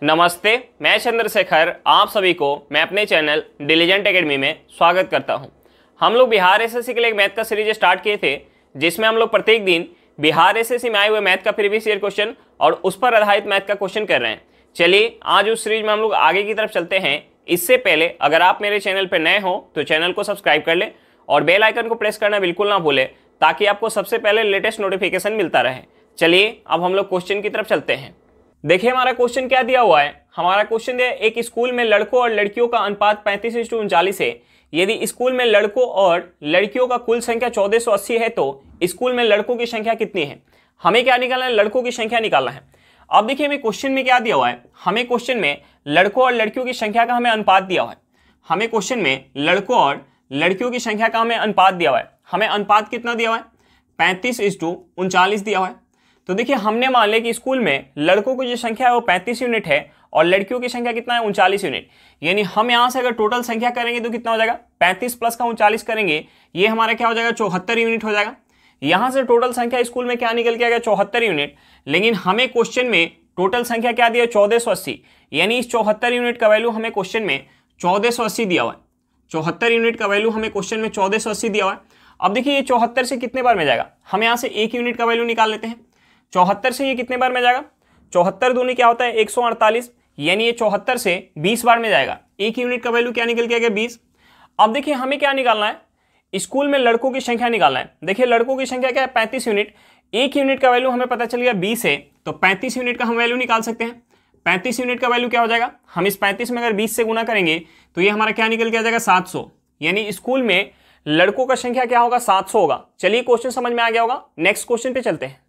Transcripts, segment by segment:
नमस्ते, मैं चंद्रशेखर आप सभी को मैं अपने चैनल डिलीजेंट एकेडमी में स्वागत करता हूं। हम लोग बिहार एसएससी के लिए एक मैथ का सीरीज स्टार्ट किए थे, जिसमें हम लोग प्रत्येक दिन बिहार एसएससी में आए हुए मैथ का प्रीवियस ईयर क्वेश्चन और उस पर आधारित मैथ का क्वेश्चन कर रहे हैं। चलिए आज उस सीरीज में हम लोग आगे की तरफ चलते हैं। इससे पहले अगर आप मेरे चैनल पर नए हो तो चैनल को सब्सक्राइब कर ले और बेल आइकन को प्रेस करना बिल्कुल ना भूले, ताकि आपको सबसे पहले लेटेस्ट नोटिफिकेशन मिलता रहे। चलिए अब हम लोग क्वेश्चन की तरफ चलते हैं। देखिए हमारा क्वेश्चन क्या दिया हुआ है। हमारा क्वेश्चन दिया है, एक स्कूल में लड़कों और लड़कियों का अनुपात 35:39 है। यदि स्कूल में लड़कों और लड़कियों का कुल संख्या 1480 है तो स्कूल में लड़कों की संख्या कितनी है। हमें क्या निकालना है, लड़कों की संख्या निकालना है। अब देखिए हमें क्वेश्चन में क्या दिया हुआ है, हमें क्वेश्चन में लड़कों और लड़कियों की संख्या का हमें अनुपात दिया हुआ है। हमें क्वेश्चन में लड़कों और लड़कियों की संख्या का हमें अनुपात दिया हुआ है। हमें अनुपात कितना दिया हुआ है, 35:39 दिया हुआ है। तो देखिए हमने मान लिया कि स्कूल में लड़कों की जो संख्या है वो 35 यूनिट है और लड़कियों की संख्या कितना है, 39 यूनिट। यानी हम यहाँ से अगर टोटल संख्या करेंगे तो कितना हो जाएगा, 35 प्लस का 39 करेंगे, ये हमारा क्या हो जाएगा, 74 यूनिट हो जाएगा। यहाँ से टोटल संख्या स्कूल में क्या निकल के आएगा, 74 यूनिट। लेकिन हमें क्वेश्चन में टोटल संख्या क्या दिया, 1480। यानी इस 74 यूनिट का वैल्यू हमें क्वेश्चन में 1480 दिया हुआ है। 74 यूनिट का वैल्यू हमें क्वेश्चन में 1480 दिया हुआ है। अब देखिए ये 74 से कितने बार में जाएगा, हम यहाँ से 1 यूनिट का वैल्यू निकाल लेते हैं। 74 से ये कितने बार में जाएगा, 74 दूनी क्या होता है 148, यानी ये 74 से 20 बार में जाएगा। 1 यूनिट का वैल्यू क्या निकल के आ गया, 20। अब देखिए हमें क्या निकालना है, स्कूल में लड़कों की संख्या निकालना है। देखिए लड़कों की संख्या क्या है, 35 यूनिट। 1 यूनिट का वैल्यू हमें पता चल गया 20 है, तो 35 यूनिट का हम वैल्यू निकाल सकते हैं। 35 यूनिट का वैल्यू क्या हो जाएगा, हम इस 35 में अगर 20 से गुना करेंगे तो ये हमारा क्या निकल के आ जाएगा, 700। यानी स्कूल में लड़कों का संख्या क्या होगा, 700 होगा। चलिए क्वेश्चन समझ में आ गया होगा, नेक्स्ट क्वेश्चन पे चलते हैं।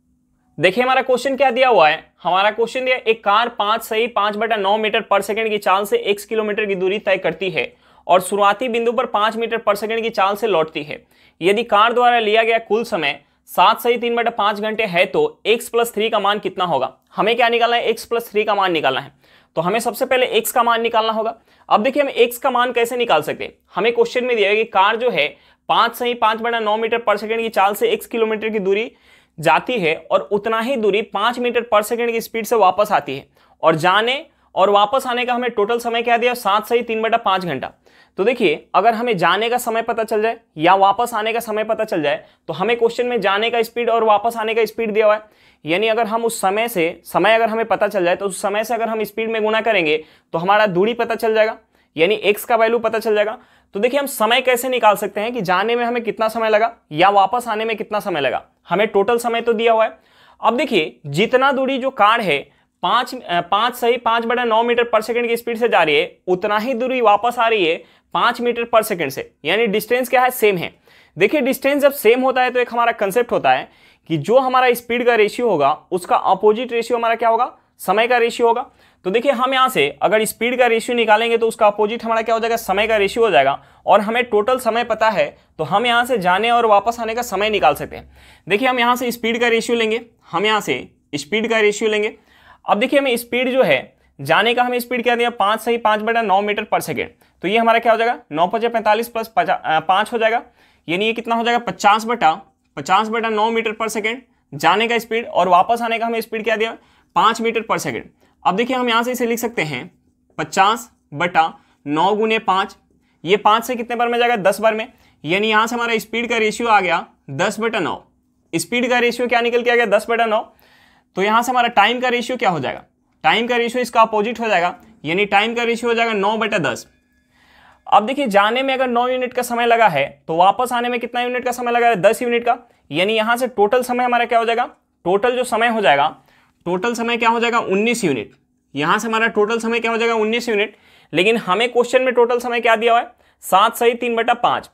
देखिए हमारा क्वेश्चन क्या दिया हुआ है, हमारा क्वेश्चन दिया एक कार 5/9 मीटर पर सेकंड की चाल से x किलोमीटर की दूरी तय करती है और शुरुआती बिंदु पर 5 मीटर पर सेकंड की चाल से लौटती है। यदि कार द्वारा लिया गया कुल समय 7/3/5 घंटे है तो x+3 का मान कितना होगा। हमें क्या निकालना है, x+3 का मान निकालना है। तो हमें सबसे पहले x का मान निकालना होगा। अब देखिए हम x का मान कैसे निकाल सकते हैं, हमें क्वेश्चन में दिया है कि कार जो है 5/9 मीटर पर सेकंड की चाल से x किलोमीटर की दूरी जाती है और उतना ही दूरी 5 मीटर पर सेकंड की स्पीड से वापस आती है, और जाने और वापस आने का हमें टोटल समय क्या दिया, 7/3/5 घंटा। तो देखिए अगर हमें जाने का समय पता चल जाए या वापस आने का समय पता चल जाए तो हमें क्वेश्चन में जाने का स्पीड और वापस आने का स्पीड दिया हुआ है। यानी अगर हम उस समय से समय अगर हमें पता चल जाए तो उस समय से अगर हम स्पीड में गुना करेंगे तो हमारा दूरी पता चल जाएगा, यानी x का वैल्यू पता चल जाएगा। तो देखिए हम समय कैसे निकाल सकते हैं कि जाने में हमें कितना समय लगा या वापस आने में कितना समय लगा। हमें टोटल समय तो दिया हुआ है। अब देखिए जितना दूरी जो कार है 5/9 मीटर पर सेकंड की स्पीड से जा रही है, उतना ही दूरी वापस आ रही है 5 मीटर पर सेकंड से। यानी डिस्टेंस क्या है, सेम है। देखिए डिस्टेंस जब सेम होता है तो एक हमारा कंसेप्ट होता है कि जो हमारा स्पीड का रेशियो होगा उसका अपोजिट रेशियो हमारा क्या होगा, समय का रेशियो होगा। तो देखिए हम यहाँ से अगर स्पीड का रेशियो निकालेंगे तो उसका अपोजिट हमारा क्या हो जाएगा, समय का रेशियो हो जाएगा। और हमें टोटल समय पता है तो हम यहाँ से जाने और वापस आने का समय निकाल सकते हैं। देखिए हम यहाँ से स्पीड का रेशियो लेंगे, हम यहाँ से स्पीड का रेशियो लेंगे। अब देखिए हमें स्पीड जो है जाने का हमें स्पीड क्या दिया, 5/5/9 मीटर पर सेकेंड। तो ये हमारा क्या हो जाएगा, 9×45 प्लस 5 हो जाएगा। यानी ये कितना हो जाएगा, 50/9 मीटर पर सेकेंड जाने का स्पीड, और वापस आने का हमें स्पीड क्या दिया, 5 मीटर पर सेकेंड। अब देखिए हम यहाँ से इसे लिख सकते हैं 50/9 गुने 5। ये 5 से कितने बार में जाएगा, 10 बार में। यानी यहाँ से हमारा स्पीड का रेशियो आ गया 10/9। स्पीड का रेशियो क्या निकल के आ गया, 10/9। तो यहाँ से हमारा टाइम का रेशियो क्या हो जाएगा, टाइम का रेशियो इसका अपोजिट हो जाएगा, यानी टाइम का रेशियो हो जाएगा 9/10। अब देखिए जाने में अगर 9 यूनिट का समय लगा है तो वापस आने में कितना यूनिट का समय लगा है, 10 यूनिट का। यानी यहाँ से टोटल समय हमारा क्या हो जाएगा, टोटल जो समय हो जाएगा, टोटल समय क्या हो जाएगा, 19 यूनिट। यहाँ से हमारा टोटल समय क्या हो जाएगा, 19 यूनिट। लेकिन हमें क्वेश्चन में टोटल समय क्या दिया हुआ है, 7/3/5।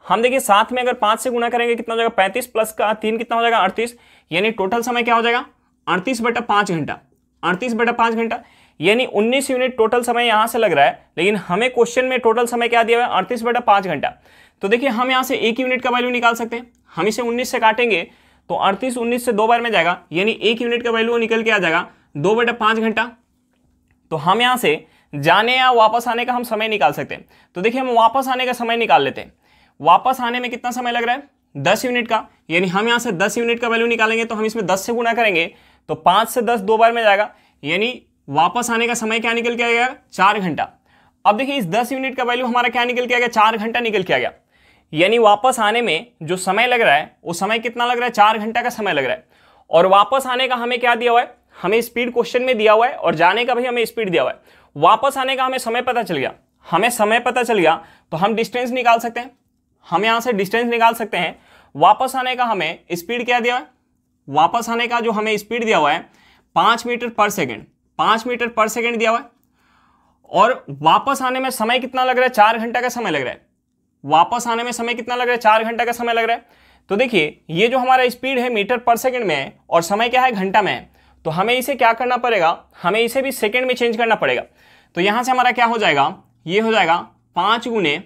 हम देखिए 7 में अगर 5 से गुना करेंगे कितना हो जाएगा, 35 प्लस का 3 कितना हो जाएगा, 38। यानी टोटल समय क्या हो जाएगा, 38/5 घंटा। 38/5 घंटा यानी 19 यूनिट टोटल समय यहाँ से लग रहा है। लेकिन हमें क्वेश्चन में टोटल समय क्या दिया हुआ है, 38/5 घंटा। तो देखिए हम यहाँ से 1 यूनिट का वैल्यू निकाल सकते हैं। हम इसे 19 से काटेंगे तो 38 19 से 2 बार में जाएगा, यानी 1 यूनिट का वैल्यू निकल के आ जाएगा 2/5 घंटा। तो हम यहाँ से जाने या वापस आने का हम समय निकाल सकते हैं। तो देखिए हम वापस आने का समय निकाल लेते हैं। वापस आने में कितना समय लग रहा है, 10 यूनिट का। यानी हम यहाँ से 10 यूनिट का वैल्यू निकालेंगे तो हम इसमें 10 से गुना करेंगे तो 5 से 10 2 बार में जाएगा, यानी वापस आने का समय क्या निकल के आ गया, 4 घंटा। अब देखिए इस 10 यूनिट का वैल्यू हमारा क्या निकल के आ गया, 4 घंटा निकल के आ गया। यानी वापस आने में जो समय लग रहा है वो समय कितना लग रहा है, 4 घंटा का समय लग रहा है। और वापस आने का हमें क्या दिया हुआ है, हमें स्पीड क्वेश्चन में दिया हुआ है, और जाने का भी हमें स्पीड दिया हुआ है। वापस आने का हमें समय पता चल गया, हमें समय पता चल गया तो हम डिस्टेंस निकाल सकते हैं, हम यहां से डिस्टेंस निकाल सकते हैं। वापस आने का हमें स्पीड क्या दिया हुआ है, वापस आने का जो हमें स्पीड दिया हुआ है 5 मीटर पर सेकेंड, 5 मीटर पर सेकेंड दिया हुआ है। और वापस आने में समय कितना लग रहा है, 4 घंटा का समय लग रहा है। वापस आने में समय कितना लग रहा है, 4 घंटा का समय लग रहा है। तो देखिए ये जो हमारा स्पीड है मीटर पर सेकंड में है और समय क्या है, घंटा में है। तो हमें इसे क्या करना पड़ेगा, हमें इसे भी सेकंड में चेंज करना पड़ेगा। तो यहां से हमारा क्या हो जाएगा, ये हो जाएगा 5 गुने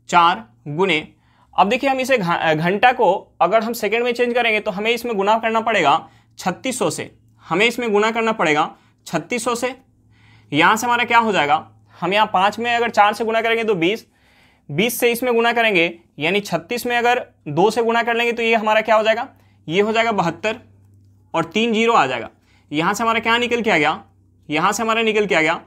4 गुने, अब देखिए हम इसे घंटा को अगर हम सेकंड में चेंज करेंगे तो हमें इसमें गुना करना पड़ेगा 3600 से, हमें इसमें गुना करना पड़ेगा 3600 से। यहां से हमारा क्या हो जाएगा, हम यहाँ 5 में अगर 4 से गुना करेंगे तो 20, 20 से इसमें गुना करेंगे यानी 36 में अगर 2 से गुना कर लेंगे तो ये हमारा क्या हो जाएगा, ये हो जाएगा 72 और 3 जीरो आ जाएगा। यहां से हमारा क्या निकल के आ गया, यहां से हमारा निकल के आ गया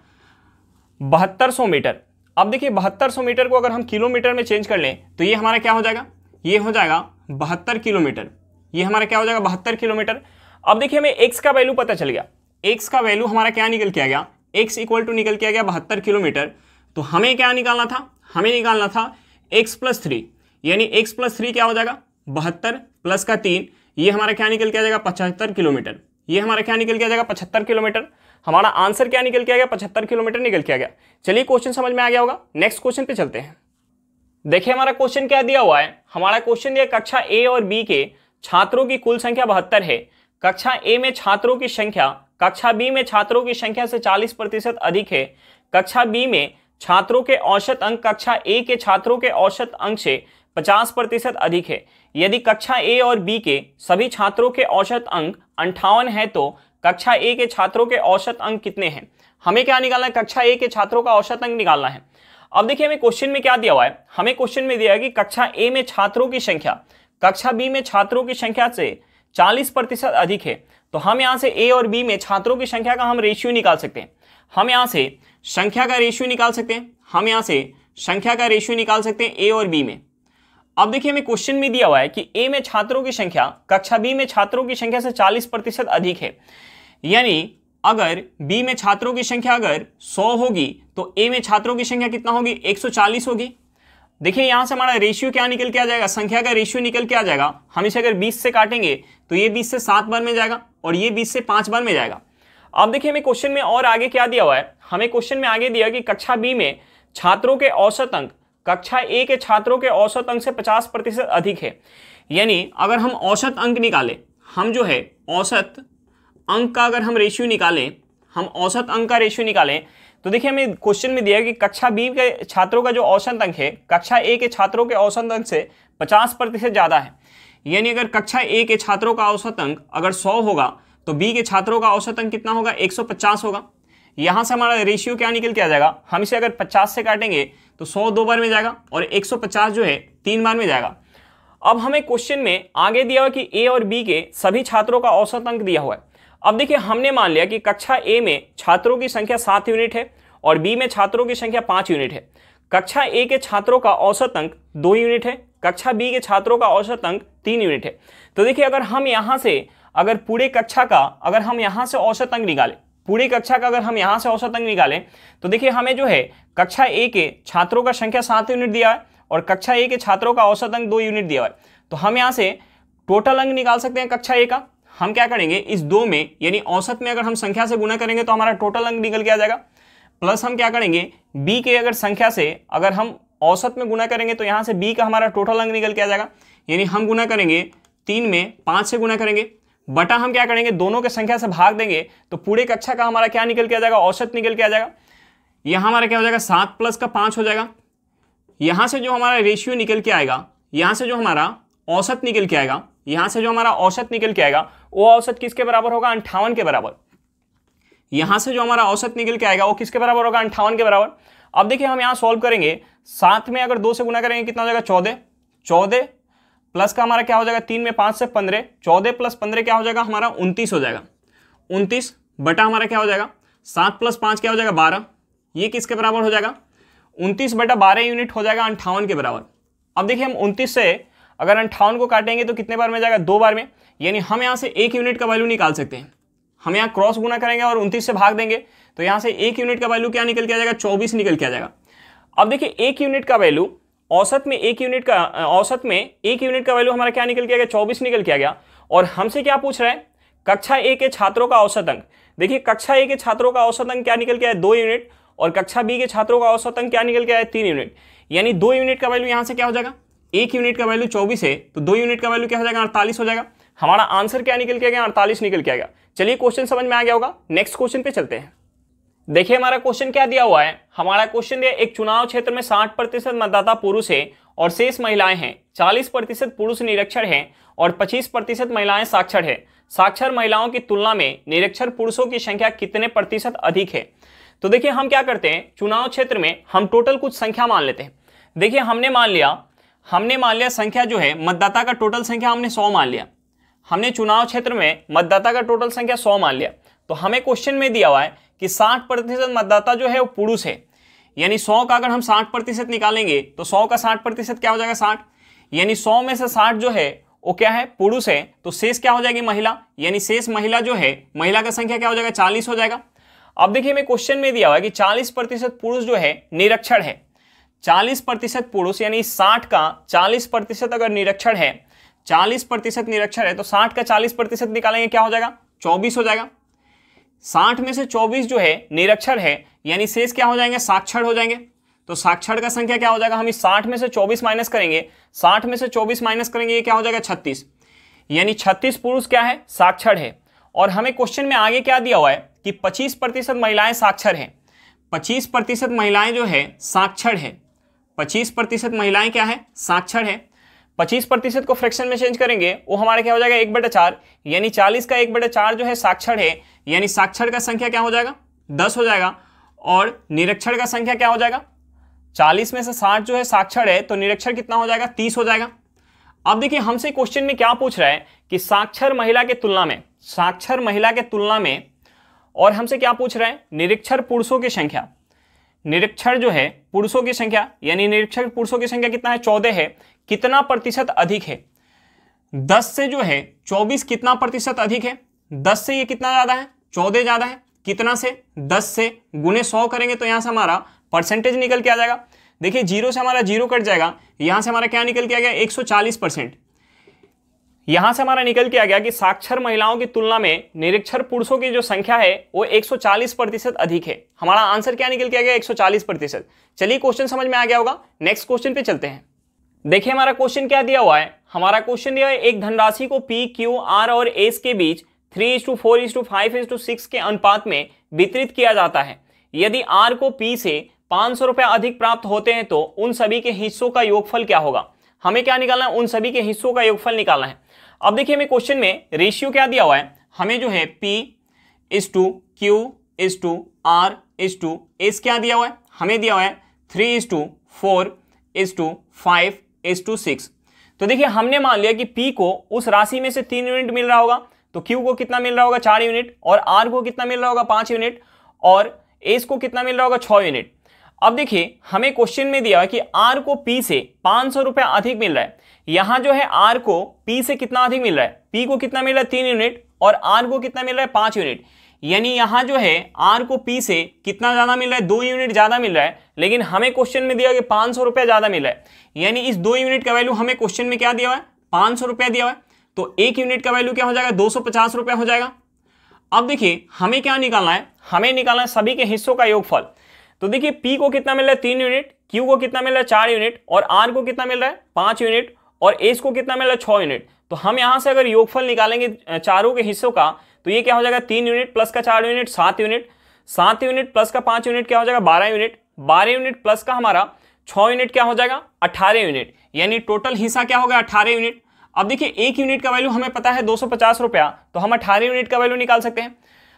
7200 मीटर। अब देखिए 7200 मीटर को अगर हम किलोमीटर में चेंज कर लें तो ये हमारा क्या हो जाएगा, ये हो जाएगा 72 किलोमीटर, ये हमारा क्या हो जाएगा 72 किलोमीटर। अब देखिए हमें x का वैल्यू पता चल गया, x का वैल्यू हमारा क्या निकल के आ गया, x इक्वल टू निकल के आ गया 72 किलोमीटर। तो हमें क्या निकालना था, हमें निकालना था x प्लस 3, यानी x प्लस 3 क्या हो जाएगा 72 प्लस का 3, ये हमारा क्या निकल के आ जाएगा 75 किलोमीटर, ये हमारा क्या निकल के आ जाएगा 75 किलोमीटर। हमारा आंसर क्या निकल के आ गया, 75 किलोमीटर निकल के आ गया। चलिए क्वेश्चन समझ में आ गया होगा, नेक्स्ट क्वेश्चन पे चलते हैं। देखिए हमारा क्वेश्चन क्या दिया हुआ है, हमारा क्वेश्चन दिया कक्षा ए और बी के छात्रों की कुल संख्या 72 है। कक्षा ए में छात्रों की संख्या कक्षा बी में छात्रों की संख्या से 40% अधिक है। कक्षा बी में छात्रों के औसत अंक कक्षा ए के छात्रों के औसत अंक से 50% अधिक है। यदि कक्षा ए और बी के सभी छात्रों के औसत अंक 58 है तो कक्षा ए के छात्रों के औसत अंक कितने हैं। हमें क्या निकालना है, कक्षा ए के छात्रों का औसत अंक निकालना है। अब देखिए हमें क्वेश्चन में क्या दिया हुआ है, हमें क्वेश्चन में दिया है कि कक्षा ए में छात्रों की संख्या कक्षा बी में छात्रों की संख्या से 40% अधिक है। तो हम यहां से ए और बी में छात्रों की संख्या का हम रेशियो निकाल सकते हैं, हम यहां से संख्या का रेशियो निकाल सकते हैं, हम यहां से संख्या का रेशियो निकाल सकते हैं ए और बी में। अब देखिए हमें क्वेश्चन में दिया हुआ है कि ए में छात्रों की संख्या कक्षा बी में छात्रों की संख्या से 40% अधिक है। यानी अगर बी में छात्रों की संख्या अगर 100 होगी तो ए में छात्रों की संख्या कितना होगी, 140 होगी। देखिए यहां से हमारा रेशियो क्या निकल के आ जाएगा, संख्या का रेशियो निकल के आ जाएगा। हम इसे अगर 20 से काटेंगे तो ये 20 से 7 बार में जाएगा और ये 20 से 5 बार में जाएगा। अब देखिए हमें क्वेश्चन में और आगे क्या दिया हुआ है, हमें क्वेश्चन में आगे दिया कि कक्षा बी में छात्रों के औसत अंक कक्षा ए के छात्रों के औसत अंक से 50% अधिक है। यानी अगर हम औसत अंक निकालें, हम जो है औसत अंक का अगर हम रेशियो निकालें, हम औसत अंक का रेशियो निकालें तो देखिए हमें क्वेश्चन में दिया है कि कक्षा बी के छात्रों का जो औसत अंक है कक्षा ए के छात्रों के औसत अंक से 50% ज़्यादा है। यानी अगर कक्षा ए के छात्रों का औसत अंक अगर 100 होगा तो बी के छात्रों का औसत अंक कितना होगा, 150 होगा। यहाँ से हमारा रेशियो क्या निकल के आ जाएगा, हम इसे अगर 50 से काटेंगे तो 100 2 बार में जाएगा और 150 जो है 3 बार में जाएगा। अब हमें क्वेश्चन में आगे दिया हुआ कि ए और बी के सभी छात्रों का औसत अंक दिया हुआ है। अब देखिए हमने मान लिया कि कक्षा ए में छात्रों की संख्या 7 यूनिट है और बी में छात्रों की संख्या 5 यूनिट है। कक्षा ए के छात्रों का औसत अंक 2 यूनिट है, कक्षा बी के छात्रों का औसत अंक 3 यूनिट है। तो देखिए अगर हम यहाँ से अगर पूरे कक्षा का अगर हम यहाँ से औसत अंक निकालें, पूरी कक्षा का अगर हम यहाँ से औसत अंक निकालें तो देखिए हमें जो है कक्षा ए के छात्रों का संख्या 7 यूनिट दिया है और कक्षा ए के छात्रों का औसत अंक 2 यूनिट दिया है। तो हम यहाँ से टोटल अंक निकाल सकते हैं कक्षा ए का। हम क्या करेंगे, इस 2 में यानी औसत में अगर हम संख्या से गुना करेंगे तो हमारा टोटल अंक निकल के आ जाएगा। प्लस हम क्या करेंगे, बी के अगर संख्या से अगर हम औसत में गुना करेंगे तो यहाँ से बी का हमारा टोटल अंक निकल के आ जाएगा। यानी हम गुना करेंगे 3 में 5 से गुना करेंगे, बटा हम क्या करेंगे दोनों के संख्या से भाग देंगे तो पूरे कक्षा का हमारा क्या निकल के आ जाएगा, औसत निकल के आ जाएगा। यहाँ हमारा क्या हो जाएगा 7 प्लस का 5 हो जाएगा। यहाँ से जो हमारा रेशियो निकल के आएगा, यहाँ से जो हमारा औसत निकल के आएगा, यहाँ से जो हमारा औसत निकल के आएगा वो औसत किसके बराबर होगा, 58 के बराबर। यहाँ से जो हमारा औसत निकल के आएगा वो किसके बराबर होगा, 58 के बराबर। अब देखिए हम यहाँ सॉल्व करेंगे, 7 में अगर 2 से गुना करेंगे कितना हो जाएगा 14, 14 प्लस का हमारा क्या हो जाएगा 3 में 5 से 15, 14 प्लस 15 क्या हो जाएगा हमारा 29 हो जाएगा। 29 बटा हमारा क्या हो जाएगा 7 + 5 क्या हो जाएगा 12, ये किसके बराबर हो जाएगा 29/12 यूनिट हो जाएगा 58 के बराबर। अब देखिए हम 29 से अगर 58 को काटेंगे तो कितने बार में जाएगा 2 बार में, यानी हम यहाँ से 1 यूनिट का वैल्यू निकाल सकते हैं। हम यहाँ क्रॉस गुना करेंगे और 29 से भाग देंगे तो यहाँ से 1 यूनिट का वैल्यू क्या निकल के आ जाएगा 24 निकल के आ जाएगा। अब देखिए 1 यूनिट का वैल्यू औसत में 1 यूनिट का वैल्यू हमारा क्या निकल के आ गया 24 निकल के आ गया। और हमसे क्या पूछ रहा है कक्षा 1 के छात्रों का औसत अंक। देखिए कक्षा 1 के छात्रों का औसत अंक क्या निकल के आया 2 यूनिट और कक्षा बी के छात्रों का औसत अंक क्या निकल के आया 3 यूनिट, यानी 2 यूनिट का वैल्यू यहाँ से क्या हो जाएगा 1 यूनिट का वैल्यू 24 है तो 2 यूनिट का वैल्यू क्या हो जाएगा 48 हो जाएगा। हमारा आंसर क्या निकल के आ गया 48 निकल के आ गया। चलिए क्वेश्चन समझ में आ गया होगा, नेक्स्ट क्वेश्चन पे चलते हैं। देखिए हमारा क्वेश्चन क्या दिया हुआ है, हमारा क्वेश्चन दिया एक चुनाव क्षेत्र में 60% मतदाता पुरुष है और शेष महिलाएं हैं, 40% पुरुष निरक्षर हैं और 25% महिलाएं साक्षर है। साक्षर महिलाओं की तुलना में निरक्षर पुरुषों की संख्या कितने प्रतिशत अधिक है। तो देखिए हम क्या करते हैं चुनाव क्षेत्र में हम टोटल कुछ संख्या मान लेते हैं। देखिए हमने मान लिया संख्या जो है मतदाता का टोटल संख्या हमने 100 मान लिया। हमने चुनाव क्षेत्र में मतदाता का टोटल संख्या 100 मान लिया। तो हमें क्वेश्चन में दिया हुआ है कि 60% मतदाता जो है वो पुरुष है, यानी 100 का अगर हम 60% निकालेंगे तो 100 का 60% क्या हो जाएगा 60, यानी 100 में से 60 जो है वो क्या है पुरुष है, तो शेष क्या हो जाएगी महिला, यानी शेष महिला जो है महिला का संख्या क्या हो जाएगा 40 हो जाएगा। अब देखिए हमें क्वेश्चन में दिया हुआ है कि 40% पुरुष जो है निरक्षर है, 40% पुरुष यानी 60 का 40% अगर निरक्षर है, 40% निरक्षर है तो 60 का 40% निकालेंगे क्या हो जाएगा 24 हो जाएगा। 60 में से 24 जो है निरक्षर है, यानी शेष क्या हो जाएंगे साक्षर हो जाएंगे। तो साक्षर का संख्या क्या हो जाएगा, हम इस 60 में से 24 माइनस करेंगे, 60 में से 24 माइनस करेंगे ये क्या हो जाएगा 36, यानी 36 पुरुष क्या है साक्षर है। और हमें क्वेश्चन में आगे क्या दिया हुआ है कि 25% महिलाएं साक्षर हैं, 25% महिलाएं जो है साक्षर है, 25% महिलाएं क्या है साक्षर है। 25% को फ्रैक्शन में चेंज करेंगे वो हमारा क्या हो जाएगा 1/4, यानी 40 का 1/4 जो है साक्षर है, यानी साक्षर का संख्या क्या हो जाएगा 10 हो जाएगा। और निरक्षर का संख्या क्या हो जाएगा 40 में से 60 जो है साक्षर है तो निरक्षर कितना हो जाएगा 30 हो जाएगा। अब देखिए हमसे क्वेश्चन में क्या पूछ रहा है कि साक्षर महिला के तुलना में और हमसे क्या पूछ रहा है निरक्षर पुरुषों की संख्या। निरक्षर जो है पुरुषों की संख्या, यानी निरक्षर पुरुषों की संख्या कितना है 14 है, कितना प्रतिशत अधिक है 10 से जो है 24 कितना प्रतिशत अधिक है, 10 से ये कितना ज्यादा है 14 ज्यादा है, कितना से 10 से गुने 100 करेंगे तो यहां से हमारा परसेंटेज निकल के आ जाएगा। देखिए 0 से हमारा 0 कट जाएगा, यहां से हमारा क्या निकल के आ गया 140%। यहां से हमारा निकल के आ गया कि साक्षर महिलाओं की तुलना में निरक्षर पुरुषों की जो संख्या है वो 140% अधिक है। हमारा आंसर क्या निकल के आ गया 140%। चलिए क्वेश्चन समझ में आ गया होगा, नेक्स्ट क्वेश्चन पे चलते हैं। देखिए हमारा क्वेश्चन क्या दिया हुआ है, हमारा क्वेश्चन दिया है एक धनराशि को P, Q, R और S के बीच 3:4:5:6 के अनुपात में वितरित किया जाता है। यदि R को P से 500 रुपए अधिक प्राप्त होते हैं तो उन सभी के हिस्सों का योगफल क्या होगा। हमें क्या निकालना है, उन सभी के हिस्सों का योगफल निकालना है। अब देखिए हमें क्वेश्चन में रेशियो क्या दिया हुआ है, हमें जो है P:Q:R:S क्या दिया हुआ है, हमें दिया हुआ है 3:4:5:6। तो देखिए हमने मान लिया कि P को उस राशि में से 3 यूनिट मिल रहा होगा, तो Q को कितना मिल रहा होगा 4 यूनिट, और R को कितना मिल रहा होगा 5 यूनिट, और S को कितना मिल रहा होगा 6 यूनिट। अब देखिए हमें क्वेश्चन में दिया है कि R को P से 500 रुपए अधिक मिल रहा है। यहां जो है R को P से कितना अधिक मिल रहा है, P को कितना मिल रहा है 3 यूनिट और R को कितना मिल रहा है 5 यूनिट, यानी यहां जो है R को P से कितना ज्यादा मिल रहा है 2 यूनिट ज्यादा मिल रहा है, लेकिन हमें क्वेश्चन में दिया कि 500 रुपया ज्यादा मिल रहा है, यानी इस 2 यूनिट का वैल्यू हमें क्वेश्चन में क्या दिया हुआ है 500 रुपया दिया हुआ है, तो 1 यूनिट का वैल्यू क्या हो जाएगा 250 रुपया हो जाएगा। अब देखिए हमें क्या निकालना है, हमें निकालना है सभी के हिस्सों का योगफल। तो देखिए P को कितना मिल रहा है 3 यूनिट, Q को कितना मिल रहा है 4 यूनिट, और R को कितना मिल रहा है 5 यूनिट, और S को कितना मिल रहा है 6 यूनिट। तो हम यहां से अगर योगफल निकालेंगे चारों के हिस्सों का तो ये क्या हो जाएगा 3 यूनिट प्लस का 4 यूनिट 7 यूनिट, 7 यूनिट प्लस का 5 यूनिट क्या हो जाएगा 12 यूनिट, 12 यूनिट प्लस का हमारा 6 यूनिट क्या हो जाएगा 18 यूनिट, यानी टोटल हिस्सा क्या होगा 18 यूनिट। अब देखिए 1 यूनिट का वैल्यू हमें पता है 250 रुपया, तो हम 18 यूनिट का वैल्यू निकाल सकते हैं।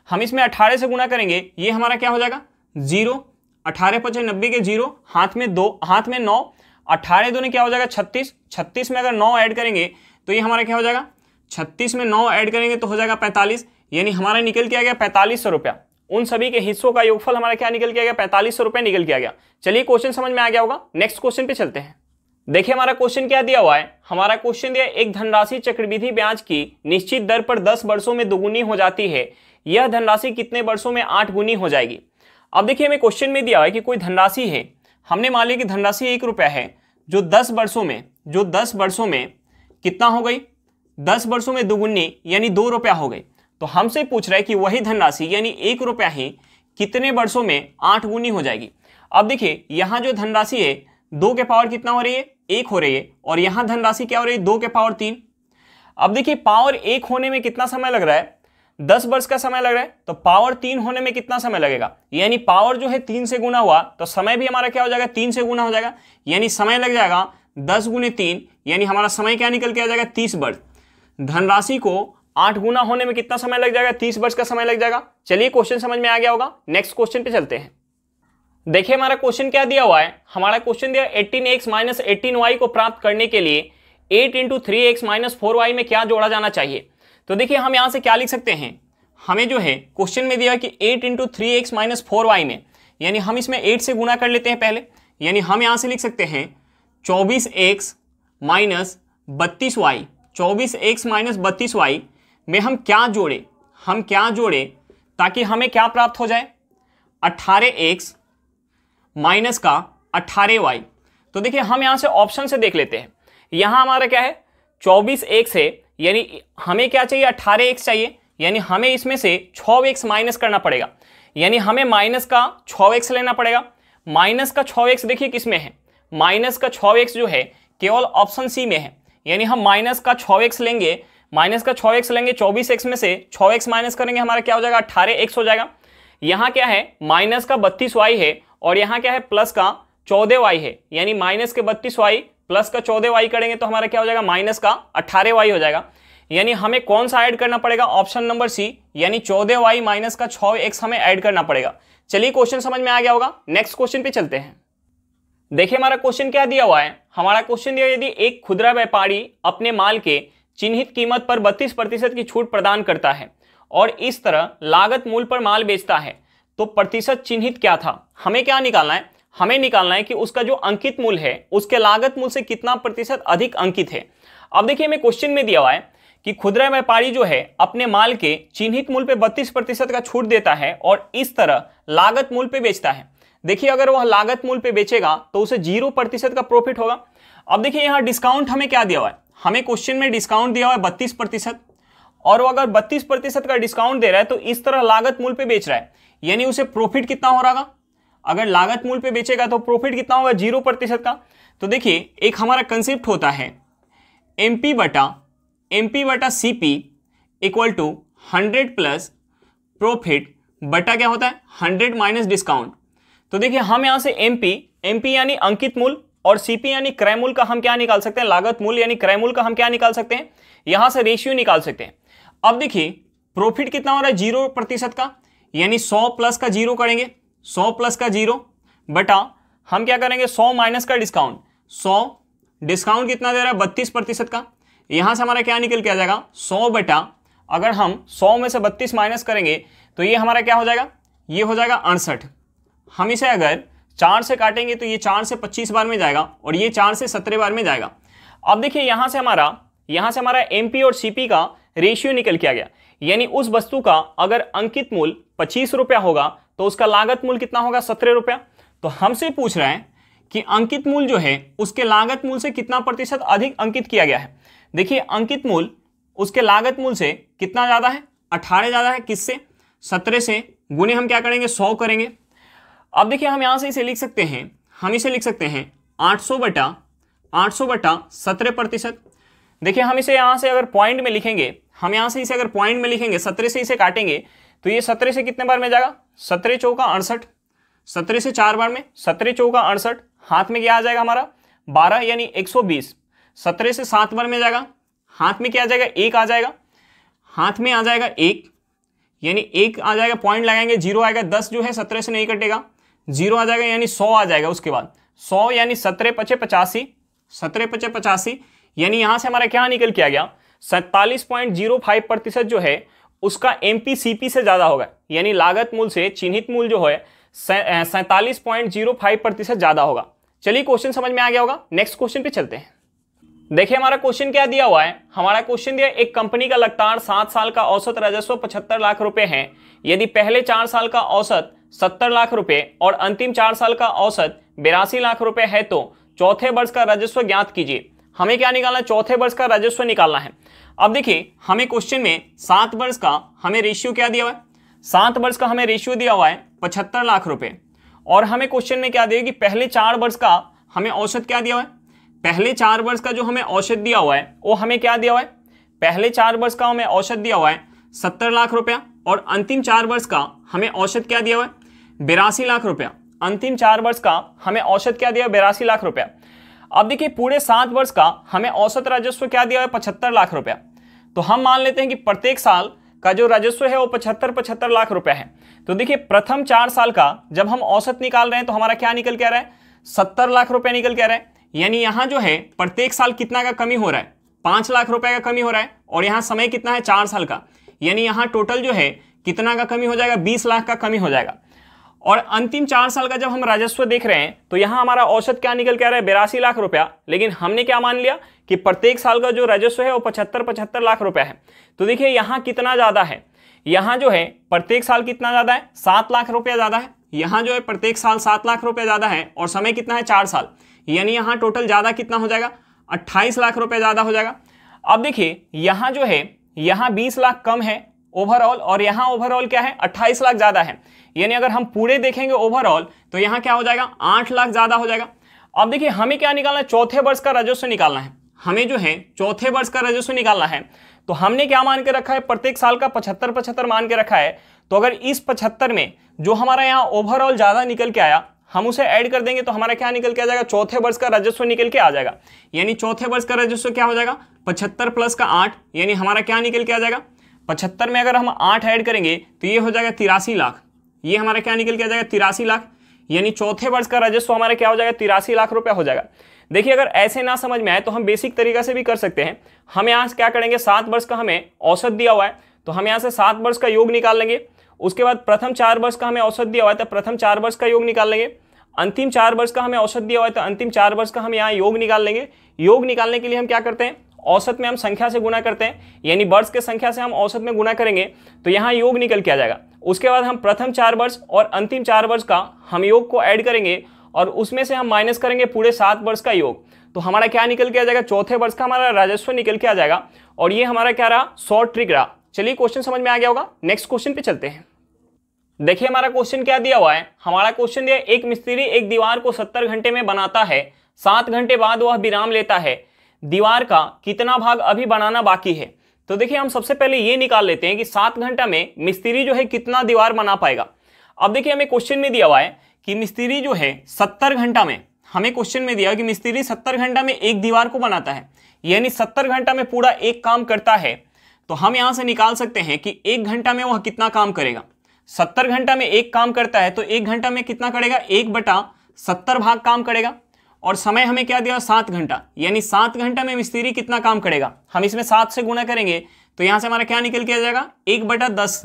हम इसमें 18 से गुणा करेंगे, ये हमारा क्या हो जाएगा 0, 18 × 5 = 90 के 0, हाथ में 2 हाथ में 9, 18 दूनी क्या हो जाएगा 36, 36 में अगर 9 ऐड करेंगे तो ये हमारा क्या हो जाएगा 36 में 9 ऐड करेंगे तो हो जाएगा 45, यानी हमारा निकल के आ गया 4500 रुपया। उन सभी के हिस्सों का योगफल हमारा क्या निकल के आ गया, 4500 रुपए निकल के आ गया। चलिए क्वेश्चन समझ में आ गया होगा, नेक्स्ट क्वेश्चन पे चलते हैं। देखिए हमारा क्वेश्चन क्या दिया हुआ है, हमारा क्वेश्चन दिया एक धनराशि चक्रवृद्धि ब्याज की निश्चित दर पर 10 वर्षों में दोगुनी हो जाती है, यह धनराशि कितने वर्षों में 8 गुनी हो जाएगी। अब देखिए हमें क्वेश्चन में दिया हुआ है कि कोई धनराशि है, हमने मान लिया कि धनराशि 1 रुपया है, जो 10 वर्षों में कितना हो गई, 10 वर्षों में दोगुनी यानी 2 रुपया हो गई। तो हमसे पूछ रहा है कि वही धनराशि यानी 1 रुपया ही कितने वर्षों में 8 गुनी हो जाएगी। अब देखिए यहाँ जो धनराशि है 2 के पावर कितना हो रही है, 1 हो रही है, और यहाँ धनराशि क्या हो रही है, 2 के पावर 3। अब देखिए पावर 1 होने में कितना समय लग रहा है, 10 वर्ष का समय लग रहा है, तो पावर 3 होने में कितना समय लगेगा, यानी पावर जो है 3 से गुना हुआ तो समय भी हमारा क्या हो जाएगा, 3 से गुना हो जाएगा, यानी समय लग जाएगा 10 गुने 3, यानी हमारा समय क्या निकल के आ जाएगा, 30 वर्ष। धनराशि को 8 गुना होने में कितना समय लग जाएगा, 30 वर्ष का समय लग जाएगा। चलिए क्वेश्चन समझ में आ गया होगा, नेक्स्ट क्वेश्चन पे चलते हैं। देखिए हमारा क्वेश्चन क्या दिया हुआ है, हमारा क्वेश्चन दिया 18x - 18y को प्राप्त करने के लिए 8 × 3x - 4y में क्या जोड़ा जाना चाहिए। तो देखिए हम यहां से क्या लिख सकते हैं, हमें जो है क्वेश्चन में दिया कि 8 × 3x - 4y में, यानी हम इसमें 8 से गुना कर लेते हैं पहले, यानी हम यहां से लिख सकते हैं 24x - 32y, 24x - 32y में हम क्या जोड़े ताकि हमें क्या प्राप्त हो जाए, 18x माइनस का 18y। तो देखिए हम यहां से ऑप्शन से देख लेते हैं, यहां हमारा क्या है 24x है, यानी हमें क्या चाहिए, 18x चाहिए, यानी हमें इसमें से 6x माइनस करना पड़ेगा, यानी हमें माइनस का 6x लेना पड़ेगा। माइनस का 6x देखिए किस में है, माइनस का 6x जो है केवल ऑप्शन सी में है, यानी हम माइनस का 6x लेंगे, 24x में से 6x माइनस करेंगे, हमारा क्या हो जाएगा, 18x हो जाएगा। यहाँ क्या है, माइनस का 32y है, और यहाँ क्या है, प्लस का 14y है, यानी माइनस के 32y प्लस का 14y करेंगे तो हमारा क्या हो जाएगा, माइनस का 18y हो जाएगा। यानी हमें कौन सा ऐड करना पड़ेगा, ऑप्शन नंबर सी, यानी 14y माइनस का 6x हमें ऐड करना पड़ेगा। चलिए क्वेश्चन समझ में आ गया होगा, नेक्स्ट क्वेश्चन पे चलते हैं। देखिए हमारा क्वेश्चन क्या दिया हुआ है, हमारा क्वेश्चन दिया यदि एक खुदरा व्यापारी अपने माल के चिन्हित कीमत पर 32% की छूट प्रदान करता है और इस तरह लागत मूल्य पर माल बेचता है, तो प्रतिशत चिन्हित क्या था। हमें क्या निकालना है, हमें निकालना है कि उसका जो अंकित मूल्य है उसके लागत मूल्य से कितना प्रतिशत अधिक अंकित है। अब देखिए हमें क्वेश्चन में दिया हुआ है कि खुदरा व्यापारी जो है अपने माल के चिन्हित मूल्य पे 32% का छूट देता है और इस तरह लागत मूल्य पे बेचता है। देखिए अगर वह लागत मूल्य पे बेचेगा तो उसे 0% का प्रॉफिट होगा। अब देखिए यहाँ डिस्काउंट हमें क्या दिया हुआ है, हमें क्वेश्चन में डिस्काउंट दिया हुआ है 32%, और वो अगर 32% का डिस्काउंट दे रहा है तो इस तरह लागत मूल्य पे बेच रहा है, यानी उसे प्रॉफिट कितना हो रहा, अगर लागत मूल्य पे बेचेगा तो प्रॉफिट कितना होगा, 0% का। तो देखिए एक हमारा कंसेप्ट होता है MP बटा CP equal to 100 plus profit बटा क्या होता है 100 माइनस डिस्काउंट। तो देखिए हम यहां से MP यानी अंकित मूल्य और CP यानी क्रय मूल्य का हम क्या निकाल सकते हैं, लागत मूल्य यानी क्रय मूल्य का हम क्या निकाल सकते हैं, यहां से रेशियो निकाल सकते हैं। अब देखिए प्रॉफिट कितना हो रहा है 0% का, यानी 100 प्लस का 0 करेंगे, 100 प्लस का 0 बटा हम क्या करेंगे 100 माइनस का डिस्काउंट, 100 डिस्काउंट कितना दे रहा है 32% का, यहां से हमारा क्या निकल के आ जाएगा 100 बटा, अगर हम 100 में से 32 माइनस करेंगे तो ये हमारा क्या हो जाएगा, ये हो जाएगा 68। हम इसे अगर 4 से काटेंगे तो ये 4 से 25 बार में जाएगा और ये 4 से 17 बार में जाएगा। अब देखिए यहां से हमारा MP और CP का रेशियो निकल के आ गया, यानी उस वस्तु का अगर अंकित मूल्य 25 रुपया होगा तो उसका लागत मूल्य कितना होगा 17 रुपया। तो हमसे पूछ रहा है कि अंकित मूल्य जो है उसके लागत मूल्य से कितना प्रतिशत अधिक अंकित किया गया है। देखिए अंकित मूल्य उसके लागत मूल्य से कितना ज्यादा है, 18 ज्यादा है, किससे 17 से, गुने हम क्या करेंगे 100 करेंगे। अब देखिए हम यहां से इसे लिख सकते हैं, 800 बटा 17%। देखिए हम इसे यहां से अगर पॉइंट में लिखेंगे, 17 से इसे काटेंगे तो ये 17 से कितने बार में जाएगा, 17 चौका 68, 17 से 4 बार में, 17 चौका 68, हाथ में क्या आ जाएगा हमारा 12 यानी 120, 17 से 7 बार में जाएगा, हाथ में क्या आ जाएगा 1 आ जाएगा, हाथ में आ जाएगा 1 यानी 1 आ जाएगा, पॉइंट लगाएंगे 0 आएगा, 10 जो है 17 से नहीं कटेगा, 0 आ जाएगा यानी 100 आ जाएगा। उसके बाद 100 यानी 17 पचे 85, यानी यहां से हमारा क्या निकल के आ गया 47.05% जो है उसका MPCP से ज्यादा होगा, यानी लागत मूल्य से चिन्हित मूल्य जो है 47.05% ज्यादा होगा। चलिए क्वेश्चन समझ में आ गया होगा। नेक्स्ट क्वेश्चन पे चलते हैं। देखिए हमारा क्वेश्चन क्या दिया हुआ है। हमारा क्वेश्चन दिया एक कंपनी का लगातार 7 साल का औसत राजस्व 75 लाख रुपए है। यदि पहले 4 साल का औसत 70 लाख रुपए और अंतिम 4 साल का औसत 82 लाख रुपए है तो चौथे वर्ष का राजस्व ज्ञात कीजिए। हमें क्या निकालना है? चौथे वर्ष का राजस्व निकालना है। अब देखिए हमें क्वेश्चन में 7 वर्ष का हमें रेशियो क्या दिया हुआ है? 7 वर्ष का हमें रेशियो दिया हुआ है 75 लाख रुपए, और हमें क्वेश्चन में क्या दिया कि पहले 4 वर्ष का हमें औसत क्या दिया हुआ है? पहले 4 वर्ष का जो हमें औसत दिया हुआ है वो हमें क्या दिया हुआ है? पहले 4 वर्ष का हमें औसत दिया हुआ है 70 लाख रुपया, और अंतिम 4 वर्ष का हमें औसत क्या दिया हुआ है? 82 लाख रुपया। अंतिम 4 वर्ष का हमें औसत क्या दिया? 82 लाख रुपया। अब देखिए पूरे 7 वर्ष का हमें औसत राजस्व क्या दिया है? 75 लाख रुपया। तो हम मान लेते हैं कि प्रत्येक साल का जो राजस्व है वो 75 लाख रुपया है। तो देखिए प्रथम 4 साल का जब हम औसत निकाल रहे हैं तो हमारा क्या निकल के आ रहा है? 70 लाख रुपया निकल के आ रहा है। यानी यहाँ जो है प्रत्येक साल कितना का कमी हो रहा है? 5 लाख रुपए का कमी हो रहा है, और यहाँ समय कितना है? 4 साल का। यानी यहाँ टोटल जो है कितना का कमी हो जाएगा? 20 लाख का कमी हो जाएगा। और अंतिम 4 साल का जब हम राजस्व देख रहे हैं तो यहाँ हमारा औसत क्या निकल के आ रहा है? 82 लाख रुपया। लेकिन हमने क्या मान लिया कि प्रत्येक साल का जो राजस्व है वो 75 लाख रुपया है। तो देखिए यहाँ कितना ज्यादा है? यहाँ जो है प्रत्येक साल कितना ज्यादा है? 7 लाख रुपया ज्यादा है। यहाँ जो है प्रत्येक साल 7 लाख रुपया ज्यादा है, और समय कितना है? 4 साल। यानी यहाँ टोटल ज्यादा कितना हो जाएगा? 28 लाख रुपए ज्यादा हो जाएगा। अब देखिए यहाँ जो है यहाँ 20 लाख कम है ओवरऑल, और यहाँ ओवरऑल क्या है? 28 लाख ज्यादा है। यानी अगर हम पूरे देखेंगे ओवरऑल तो यहाँ क्या हो जाएगा? 8 लाख ज्यादा हो जाएगा। अब देखिए हमें क्या निकालना है? चौथे वर्ष का राजस्व निकालना है। हमें जो है चौथे वर्ष का राजस्व निकालना है। तो हमने क्या मान के रखा है? प्रत्येक साल का 75 मान के रखा है। तो अगर इस 75 में जो हमारा यहाँ ओवरऑल ज्यादा निकल के आया हम उसे ऐड कर देंगे तो हमारा क्या निकल के आ जाएगा? चौथे वर्ष का राजस्व निकल के आ जाएगा। यानी चौथे वर्ष का राजस्व क्या हो जाएगा? 75 प्लस का 8, यानी हमारा क्या निकल के आ जाएगा? 75 में अगर हम 8 ऐड करेंगे तो ये हो जाएगा 83 लाख। ये हमारा क्या निकल के आ जाएगा? 83 लाख। यानी चौथे वर्ष का राजस्व हमारा क्या हो जाएगा? 83 लाख रुपया हो जाएगा। देखिए अगर ऐसे ना समझ में आए तो हम बेसिक तरीका से भी कर सकते हैं। हम यहाँ से क्या करेंगे? 7 वर्ष का हमें औसत दिया हुआ है तो हम यहाँ से 7 वर्ष का योग निकाल लेंगे। उसके बाद प्रथम 4 वर्ष का हमें औसत दिया हुआ है तो प्रथम 4 वर्ष का योग निकाल लेंगे। अंतिम 4 वर्ष का हमें औसत दिया हुआ है तो अंतिम 4 वर्ष का हम यहाँ योग निकाल लेंगे। योग निकालने के लिए हम क्या करते हैं? औसत में हम संख्या से गुना करते हैं, यानी वर्ष के संख्या से हम औसत में गुना करेंगे तो यहाँ योग निकल के आ जाएगा। उसके बाद हम प्रथम 4 वर्ष और अंतिम 4 वर्ष का हम योग को ऐड करेंगे और उसमें से हम माइनस करेंगे पूरे 7 वर्ष का योग। तो हमारा क्या निकल के आ जाएगा? चौथे वर्ष का हमारा राजस्व निकल के आ जाएगा। और ये हमारा क्या रहा? शॉर्ट ट्रिक रहा। चलिए क्वेश्चन समझ में आ गया होगा। नेक्स्ट क्वेश्चन पे चलते हैं। देखिए हमारा क्वेश्चन क्या दिया हुआ है। हमारा क्वेश्चन दिया एक मिस्त्री एक दीवार को 70 घंटे में बनाता है, 7 घंटे बाद वह विराम लेता है। दीवार का कितना भाग अभी बनाना बाकी है? तो देखिए हम सबसे पहले ये निकाल लेते हैं कि 7 घंटा में मिस्त्री जो है कितना दीवार बना पाएगा। अब देखिए हमें क्वेश्चन में दिया हुआ है कि मिस्त्री जो है 70 घंटा में, हमें क्वेश्चन में दिया कि मिस्त्री 70 घंटा में एक दीवार को बनाता है, यानी 70 घंटा में पूरा एक काम करता है। तो हम यहां से निकाल सकते हैं कि 1 घंटा में वह कितना काम करेगा। 70 घंटा में एक काम करता है तो 1 घंटा में कितना करेगा? 1/70 भाग काम करेगा। और समय हमें क्या दिया? 7 घंटा, यानी 7 घंटा में मिस्त्री कितना काम करेगा? हम इसमें 7 से गुना करेंगे तो यहां से हमारा क्या निकल के आ जाएगा? 1/10।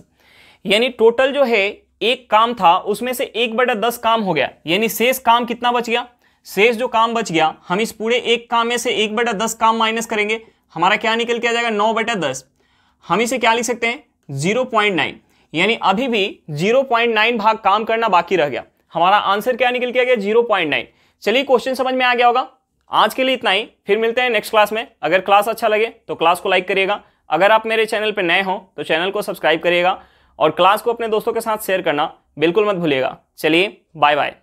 यानी टोटल जो है एक काम था उसमें से 1/10 काम हो गया, यानी शेष काम कितना बच गया? शेष जो काम बच गया हम इस पूरे एक काम में से 1/10 काम माइनस करेंगे, हमारा क्या निकल के आ जाएगा? 9/10। हम इसे क्या लिख सकते हैं? 0.9, यानी अभी भी 0.9 भाग काम करना बाकी रह गया। हमारा आंसर क्या निकल के आ गया? 0.9। चलिए क्वेश्चन समझ में आ गया होगा। आज के लिए इतना ही, फिर मिलते हैं नेक्स्ट क्लास में। अगर क्लास अच्छा लगे तो क्लास को लाइक करिएगा। अगर आप मेरे चैनल पर नए हो तो चैनल को सब्सक्राइब करिएगा और क्लास को अपने दोस्तों के साथ शेयर करना बिल्कुल मत भूलिएगा। चलिए बाय बाय।